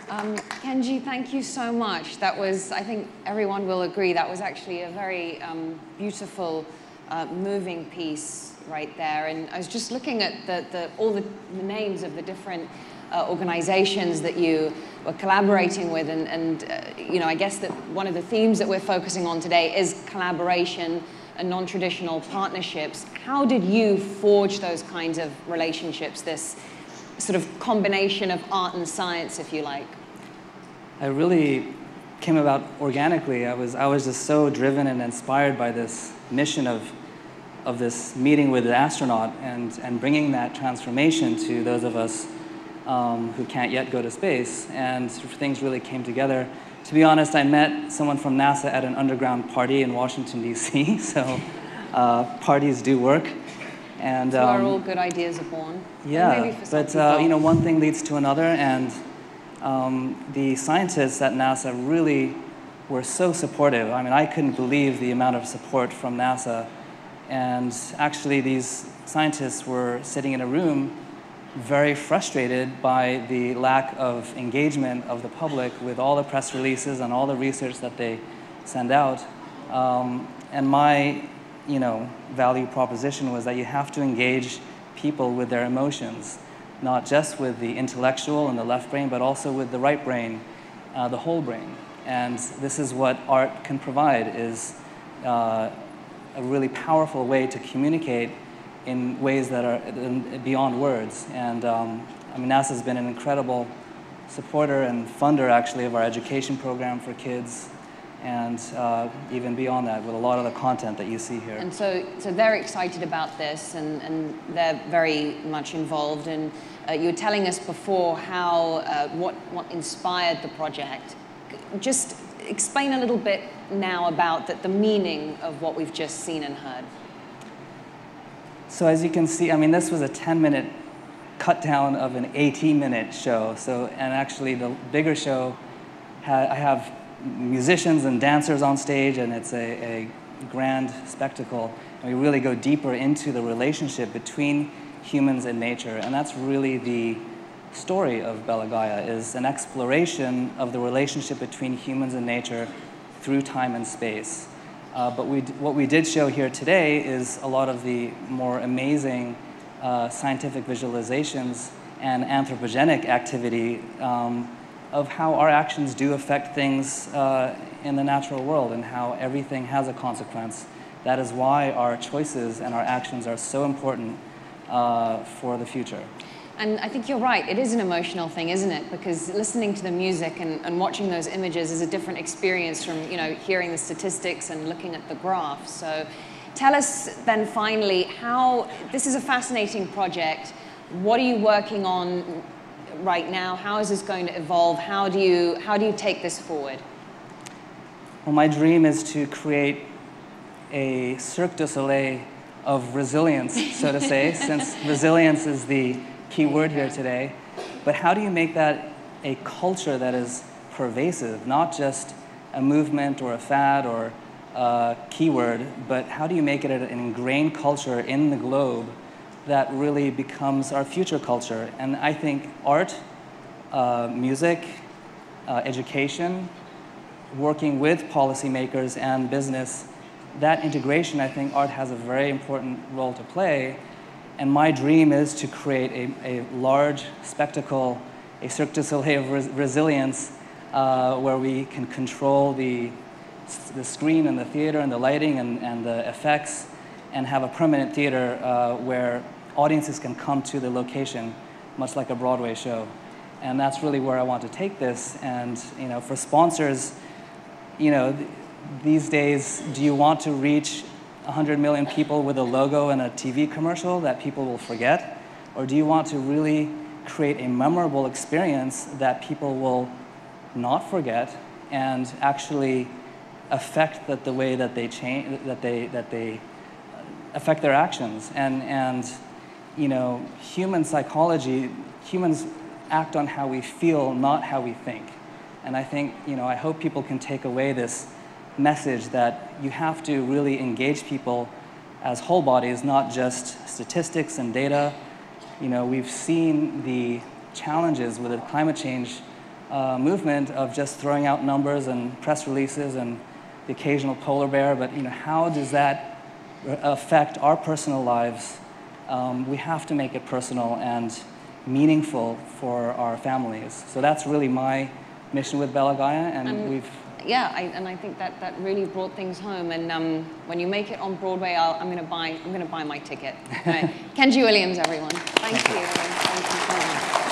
Kenji, thank you so much. That was, I think everyone will agree, that was actually a very beautiful, moving piece right there. And I was just looking at all the names of the different organizations that you were collaborating with, and you know, I guess that one of the themes that we're focusing on today is collaboration and non-traditional partnerships. How did you forge those kinds of relationships, this sort of combination of art and science, if you like? I really came about organically. I was just so driven and inspired by this mission of this meeting with the astronaut and bringing that transformation to those of us who can't yet go to space. And things really came together. To be honest, I met someone from NASA at an underground party in Washington, D.C., so parties do work. And so where all good ideas are born. Yeah, but you know, one thing leads to another, and the scientists at NASA really were so supportive. I mean, I couldn't believe the amount of support from NASA. And actually, these scientists were sitting in a room very frustrated by the lack of engagement of the public with all the press releases and all the research that they send out. And my, you know, value proposition was that you have to engage people with their emotions, not just with the intellectual and the left brain, but also with the right brain, the whole brain. And this is what art can provide, is a really powerful way to communicate in ways that are beyond words. And I mean, NASA's been an incredible supporter and funder, actually, of our education program for kids, and even beyond that, with a lot of the content that you see here. And so they're excited about this, and they're very much involved. And you were telling us before how what inspired the project. Just explain a little bit now about the meaning of what we've just seen and heard. So as you can see, I mean, this was a 10-minute cut down of an 18-minute show. So, and actually the bigger show, I have musicians and dancers on stage, and it's a grand spectacle. And we really go deeper into the relationship between humans and nature. And that's really the story of Bella Gaia, is an exploration of the relationship between humans and nature through time and space. But what we did show here today is a lot of the more amazing scientific visualizations and anthropogenic activity of how our actions do affect things in the natural world, and how everything has a consequence. That is why our choices and our actions are so important for the future. And I think you're right, it is an emotional thing, isn't it? Because listening to the music and watching those images is a different experience from, you know, hearing the statistics and looking at the graphs. So tell us then finally how, this is a fascinating project. What are you working on right now? How is this going to evolve? How do you take this forward? Well, my dream is to create a Cirque du Soleil of resilience, so to say, since resilience is the key word here today. But how do you make that a culture that is pervasive, not just a movement or a fad or a keyword, but how do you make it an ingrained culture in the globe that really becomes our future culture? And I think art, music, education, working with policymakers and business, that integration, I think art has a very important role to play. And my dream is to create a large spectacle, a Cirque du Soleil of resilience, where we can control the screen and the theater and the lighting and the effects, and have a permanent theater where audiences can come to the location, much like a Broadway show. And that's really where I want to take this. And you know, for sponsors, you know, these days, do you want to reach 100 million people with a logo and a TV commercial that people will forget? Or do you want to really create a memorable experience that people will not forget and actually affect the way that they change, that they affect their actions? And you know, human psychology, humans act on how we feel, not how we think. And I think, you know, I hope people can take away this message that you have to really engage people as whole bodies, not just statistics and data. You know, we've seen the challenges with the climate change movement of just throwing out numbers and press releases and the occasional polar bear, but how does that affect our personal lives? We have to make it personal and meaningful for our families. So that's really my mission with Bella Gaia, and we've... Yeah, I think that really brought things home. And when you make it on Broadway, I'm going to buy my ticket. Right. Kenji Williams, everyone. Thank you. Thank you so much.